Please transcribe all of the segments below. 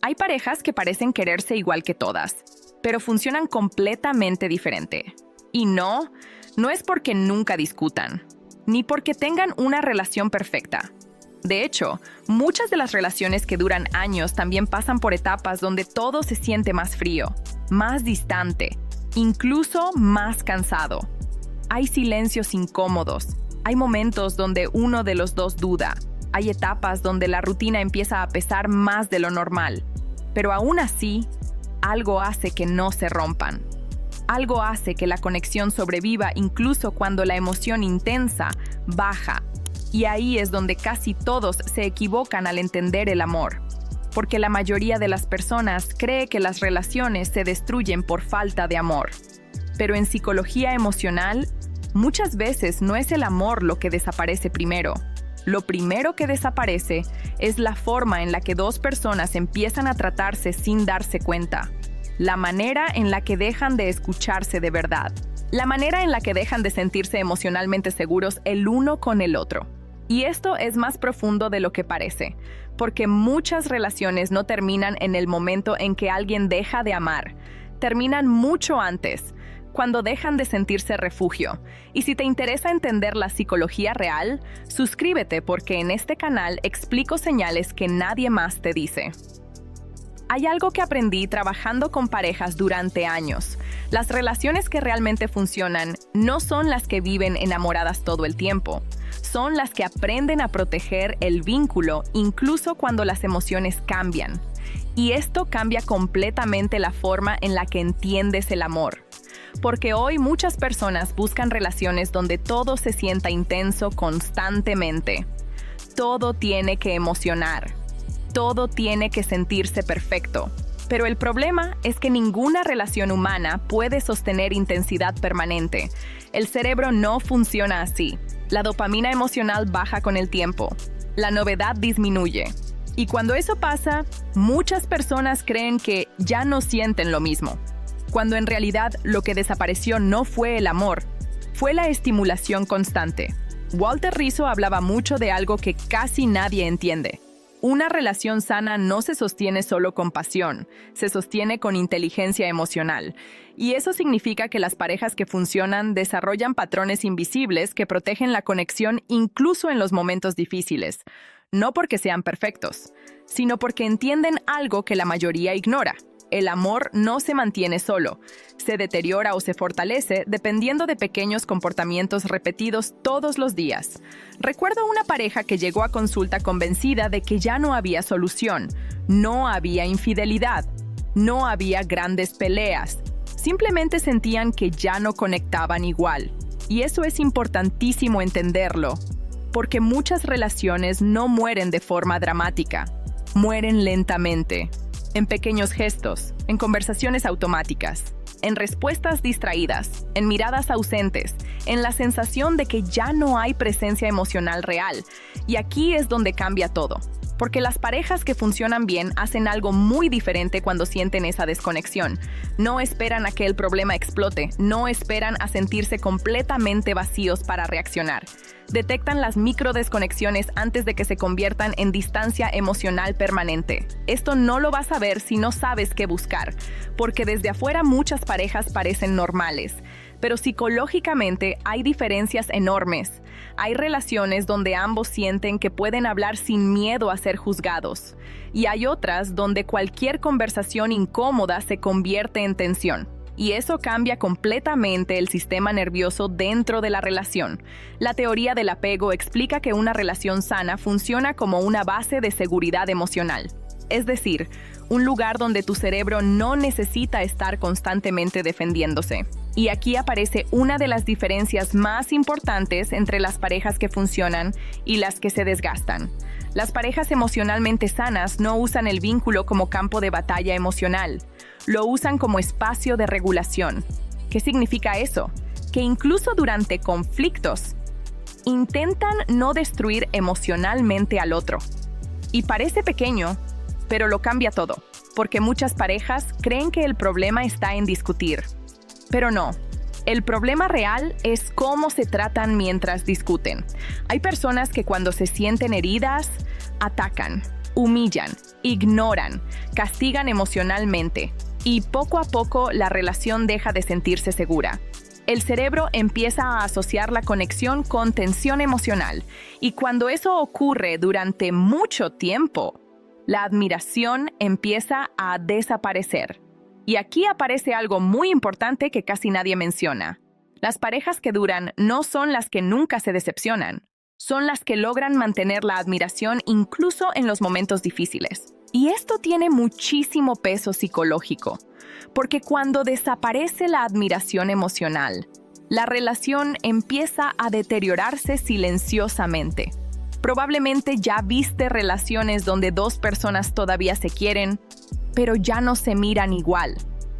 Hay parejas que parecen quererse igual que todas, pero funcionan completamente diferente. Y no es porque nunca discutan, ni porque tengan una relación perfecta. De hecho, muchas de las relaciones que duran años también pasan por etapas donde todo se siente más frío, más distante, incluso más cansado. Hay silencios incómodos, hay momentos donde uno de los dos duda, hay etapas donde la rutina empieza a pesar más de lo normal. Pero aún así, algo hace que no se rompan. Algo hace que la conexión sobreviva incluso cuando la emoción intensa baja. Y ahí es donde casi todos se equivocan al entender el amor. Porque la mayoría de las personas cree que las relaciones se destruyen por falta de amor. Pero en psicología emocional, muchas veces no es el amor lo que desaparece primero. Lo primero que desaparece es la forma en la que dos personas empiezan a tratarse sin darse cuenta. La manera en la que dejan de escucharse de verdad. La manera en la que dejan de sentirse emocionalmente seguros el uno con el otro. Y esto es más profundo de lo que parece, porque muchas relaciones no terminan en el momento en que alguien deja de amar. Terminan mucho antes, cuando dejan de sentirse refugio. Y si te interesa entender la psicología real, suscríbete porque en este canal explico señales que nadie más te dice. Hay algo que aprendí trabajando con parejas durante años. Las relaciones que realmente funcionan no son las que viven enamoradas todo el tiempo. Son las que aprenden a proteger el vínculo incluso cuando las emociones cambian. Y esto cambia completamente la forma en la que entiendes el amor. Porque hoy muchas personas buscan relaciones donde todo se sienta intenso constantemente. Todo tiene que emocionar. Todo tiene que sentirse perfecto. Pero el problema es que ninguna relación humana puede sostener intensidad permanente. El cerebro no funciona así. La dopamina emocional baja con el tiempo. La novedad disminuye. Y cuando eso pasa, muchas personas creen que ya no sienten lo mismo. Cuando en realidad lo que desapareció no fue el amor, fue la estimulación constante. Walter Rizzo hablaba mucho de algo que casi nadie entiende. Una relación sana no se sostiene solo con pasión, se sostiene con inteligencia emocional. Y eso significa que las parejas que funcionan desarrollan patrones invisibles que protegen la conexión incluso en los momentos difíciles. No porque sean perfectos, sino porque entienden algo que la mayoría ignora. El amor no se mantiene solo, se deteriora o se fortalece dependiendo de pequeños comportamientos repetidos todos los días. Recuerdo una pareja que llegó a consulta convencida de que ya no había solución, no había infidelidad, no había grandes peleas. Simplemente sentían que ya no conectaban igual. Y eso es importantísimo entenderlo, porque muchas relaciones no mueren de forma dramática, mueren lentamente. En pequeños gestos, en conversaciones automáticas, en respuestas distraídas, en miradas ausentes, en la sensación de que ya no hay presencia emocional real. Y aquí es donde cambia todo. Porque las parejas que funcionan bien hacen algo muy diferente cuando sienten esa desconexión. No esperan a que el problema explote, no esperan a sentirse completamente vacíos para reaccionar. Detectan las microdesconexiones antes de que se conviertan en distancia emocional permanente. Esto no lo vas a ver si no sabes qué buscar, porque desde afuera muchas parejas parecen normales, pero psicológicamente hay diferencias enormes. Hay relaciones donde ambos sienten que pueden hablar sin miedo a ser juzgados, y hay otras donde cualquier conversación incómoda se convierte en tensión. Y eso cambia completamente el sistema nervioso dentro de la relación. La teoría del apego explica que una relación sana funciona como una base de seguridad emocional. Es decir, un lugar donde tu cerebro no necesita estar constantemente defendiéndose. Y aquí aparece una de las diferencias más importantes entre las parejas que funcionan y las que se desgastan. Las parejas emocionalmente sanas no usan el vínculo como campo de batalla emocional. Lo usan como espacio de regulación. ¿Qué significa eso? Que incluso durante conflictos, intentan no destruir emocionalmente al otro. Y parece pequeño, pero lo cambia todo, porque muchas parejas creen que el problema está en discutir. Pero no. El problema real es cómo se tratan mientras discuten. Hay personas que cuando se sienten heridas, atacan, humillan, ignoran, castigan emocionalmente y poco a poco la relación deja de sentirse segura. El cerebro empieza a asociar la conexión con tensión emocional y cuando eso ocurre durante mucho tiempo, la admiración empieza a desaparecer. Y aquí aparece algo muy importante que casi nadie menciona. Las parejas que duran no son las que nunca se decepcionan, son las que logran mantener la admiración incluso en los momentos difíciles. Y esto tiene muchísimo peso psicológico, porque cuando desaparece la admiración emocional, la relación empieza a deteriorarse silenciosamente. Probablemente ya viste relaciones donde dos personas todavía se quieren, pero ya no se miran igual,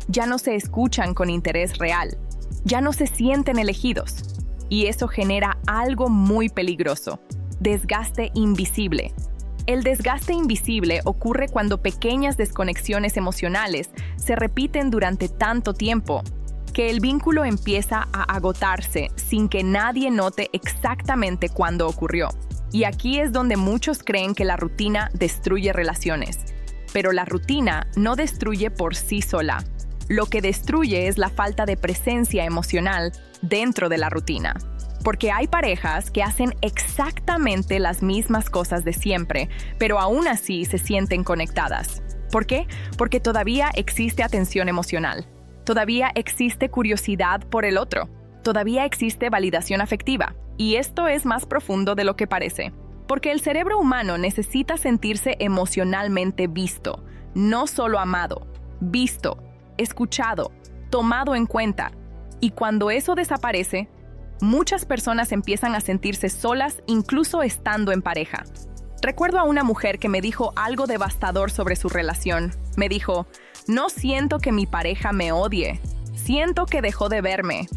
ya no se escuchan con interés real, ya no se sienten elegidos. Y eso genera algo muy peligroso: desgaste invisible. El desgaste invisible ocurre cuando pequeñas desconexiones emocionales se repiten durante tanto tiempo que el vínculo empieza a agotarse sin que nadie note exactamente cuándo ocurrió. Y aquí es donde muchos creen que la rutina destruye relaciones. Pero la rutina no destruye por sí sola. Lo que destruye es la falta de presencia emocional dentro de la rutina. Porque hay parejas que hacen exactamente las mismas cosas de siempre, pero aún así se sienten conectadas. ¿Por qué? Porque todavía existe atención emocional. Todavía existe curiosidad por el otro. Todavía existe validación afectiva. Y esto es más profundo de lo que parece. Porque el cerebro humano necesita sentirse emocionalmente visto, no solo amado, visto, escuchado, tomado en cuenta. Y cuando eso desaparece, muchas personas empiezan a sentirse solas incluso estando en pareja. Recuerdo a una mujer que me dijo algo devastador sobre su relación. Me dijo: "No siento que mi pareja me odie, siento que dejó de verme".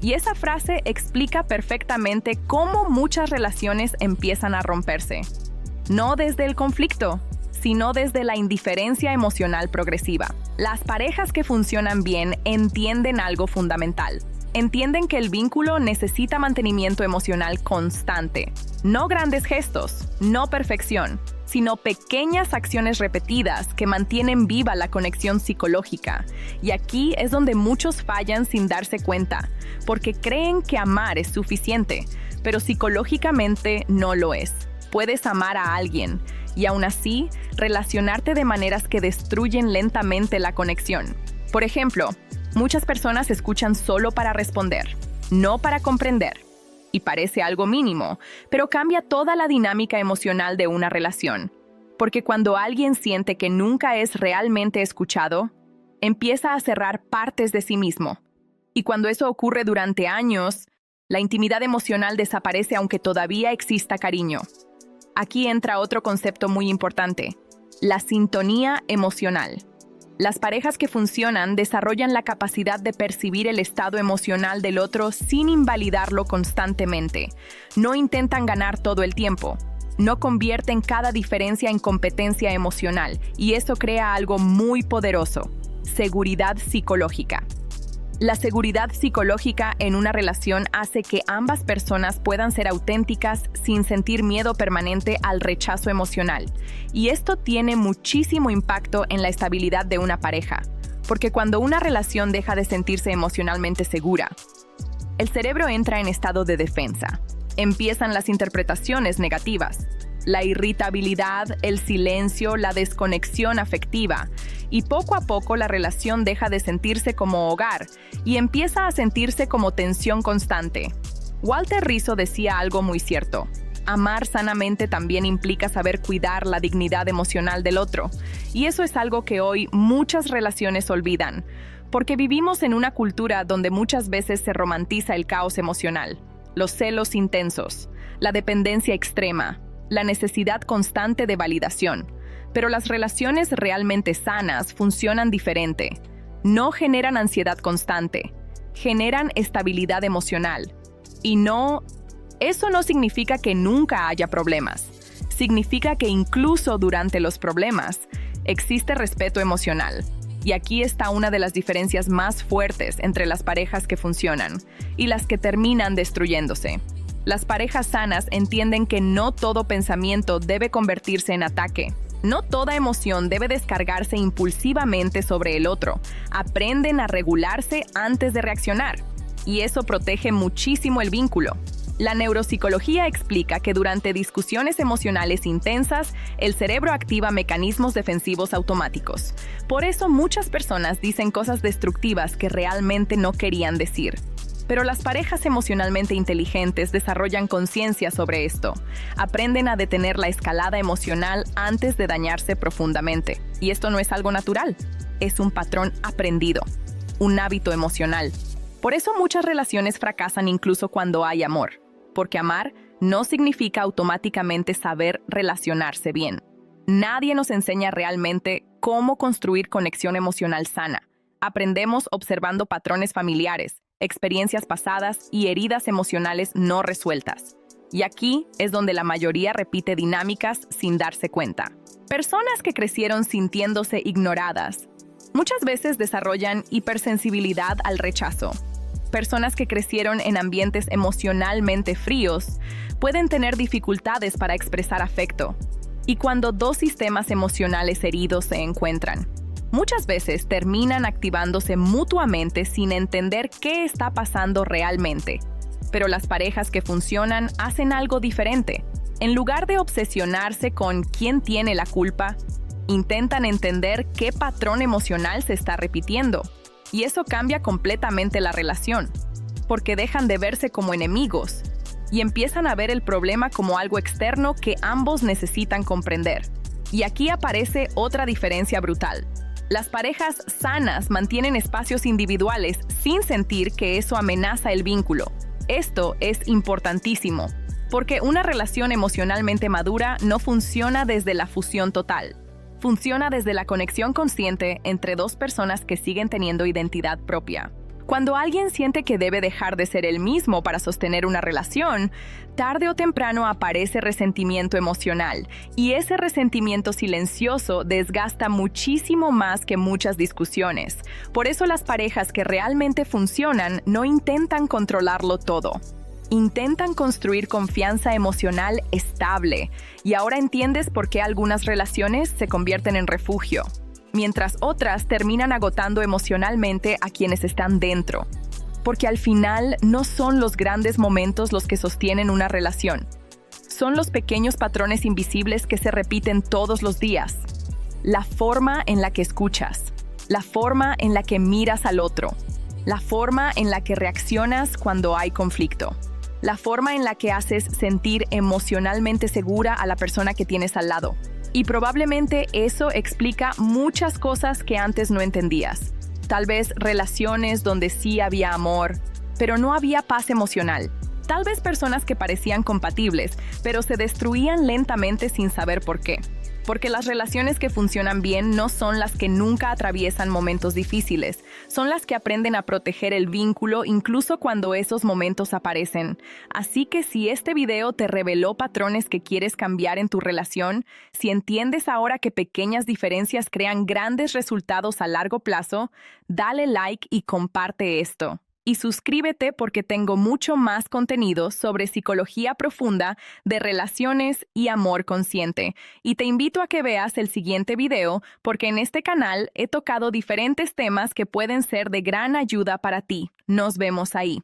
Y esa frase explica perfectamente cómo muchas relaciones empiezan a romperse. No desde el conflicto, sino desde la indiferencia emocional progresiva. Las parejas que funcionan bien entienden algo fundamental. Entienden que el vínculo necesita mantenimiento emocional constante. No grandes gestos, no perfección, sino pequeñas acciones repetidas que mantienen viva la conexión psicológica. Y aquí es donde muchos fallan sin darse cuenta, porque creen que amar es suficiente, pero psicológicamente no lo es. Puedes amar a alguien y aún así relacionarte de maneras que destruyen lentamente la conexión. Por ejemplo, muchas personas escuchan solo para responder, no para comprender. Y parece algo mínimo, pero cambia toda la dinámica emocional de una relación. Porque cuando alguien siente que nunca es realmente escuchado, empieza a cerrar partes de sí mismo. Y cuando eso ocurre durante años, la intimidad emocional desaparece aunque todavía exista cariño. Aquí entra otro concepto muy importante: la sintonía emocional. Las parejas que funcionan desarrollan la capacidad de percibir el estado emocional del otro sin invalidarlo constantemente. No intentan ganar todo el tiempo. No convierten cada diferencia en competencia emocional. Y eso crea algo muy poderoso: seguridad psicológica. La seguridad psicológica en una relación hace que ambas personas puedan ser auténticas sin sentir miedo permanente al rechazo emocional. Y esto tiene muchísimo impacto en la estabilidad de una pareja, porque cuando una relación deja de sentirse emocionalmente segura, el cerebro entra en estado de defensa. Empiezan las interpretaciones negativas, la irritabilidad, el silencio, la desconexión afectiva. Y poco a poco la relación deja de sentirse como hogar y empieza a sentirse como tensión constante. Walter Rizzo decía algo muy cierto: amar sanamente también implica saber cuidar la dignidad emocional del otro. Y eso es algo que hoy muchas relaciones olvidan, porque vivimos en una cultura donde muchas veces se romantiza el caos emocional, los celos intensos, la dependencia extrema, la necesidad constante de validación. Pero las relaciones realmente sanas funcionan diferente. No generan ansiedad constante, generan estabilidad emocional. Y eso no significa que nunca haya problemas. Significa que incluso durante los problemas existe respeto emocional. Y aquí está una de las diferencias más fuertes entre las parejas que funcionan y las que terminan destruyéndose. Las parejas sanas entienden que no todo pensamiento debe convertirse en ataque. No toda emoción debe descargarse impulsivamente sobre el otro. Aprenden a regularse antes de reaccionar, y eso protege muchísimo el vínculo. La neuropsicología explica que durante discusiones emocionales intensas, el cerebro activa mecanismos defensivos automáticos. Por eso muchas personas dicen cosas destructivas que realmente no querían decir. Pero las parejas emocionalmente inteligentes desarrollan conciencia sobre esto. Aprenden a detener la escalada emocional antes de dañarse profundamente. Y esto no es algo natural, es un patrón aprendido, un hábito emocional. Por eso muchas relaciones fracasan incluso cuando hay amor. Porque amar no significa automáticamente saber relacionarse bien. Nadie nos enseña realmente cómo construir conexión emocional sana. Aprendemos observando patrones familiares, experiencias pasadas y heridas emocionales no resueltas. Y aquí es donde la mayoría repite dinámicas sin darse cuenta. Personas que crecieron sintiéndose ignoradas muchas veces desarrollan hipersensibilidad al rechazo. Personas que crecieron en ambientes emocionalmente fríos pueden tener dificultades para expresar afecto. Y cuando dos sistemas emocionales heridos se encuentran, muchas veces terminan activándose mutuamente sin entender qué está pasando realmente. Pero las parejas que funcionan hacen algo diferente. En lugar de obsesionarse con quién tiene la culpa, intentan entender qué patrón emocional se está repitiendo. Y eso cambia completamente la relación, porque dejan de verse como enemigos y empiezan a ver el problema como algo externo que ambos necesitan comprender. Y aquí aparece otra diferencia brutal. Las parejas sanas mantienen espacios individuales sin sentir que eso amenaza el vínculo. Esto es importantísimo, porque una relación emocionalmente madura no funciona desde la fusión total. Funciona desde la conexión consciente entre dos personas que siguen teniendo identidad propia. Cuando alguien siente que debe dejar de ser el mismo para sostener una relación, tarde o temprano aparece resentimiento emocional, y ese resentimiento silencioso desgasta muchísimo más que muchas discusiones. Por eso las parejas que realmente funcionan no intentan controlarlo todo. Intentan construir confianza emocional estable, y ahora entiendes por qué algunas relaciones se convierten en refugio, mientras otras terminan agotando emocionalmente a quienes están dentro. Porque al final no son los grandes momentos los que sostienen una relación. Son los pequeños patrones invisibles que se repiten todos los días. La forma en la que escuchas, la forma en la que miras al otro, la forma en la que reaccionas cuando hay conflicto. La forma en la que haces sentir emocionalmente segura a la persona que tienes al lado. Y probablemente eso explica muchas cosas que antes no entendías. Tal vez relaciones donde sí había amor, pero no había paz emocional. Tal vez personas que parecían compatibles, pero se destruían lentamente sin saber por qué. Porque las relaciones que funcionan bien no son las que nunca atraviesan momentos difíciles, son las que aprenden a proteger el vínculo incluso cuando esos momentos aparecen. Así que si este video te reveló patrones que quieres cambiar en tu relación, si entiendes ahora que pequeñas diferencias crean grandes resultados a largo plazo, dale like y comparte esto. Y suscríbete porque tengo mucho más contenido sobre psicología profunda de relaciones y amor consciente. Y te invito a que veas el siguiente video porque en este canal he tocado diferentes temas que pueden ser de gran ayuda para ti. Nos vemos ahí.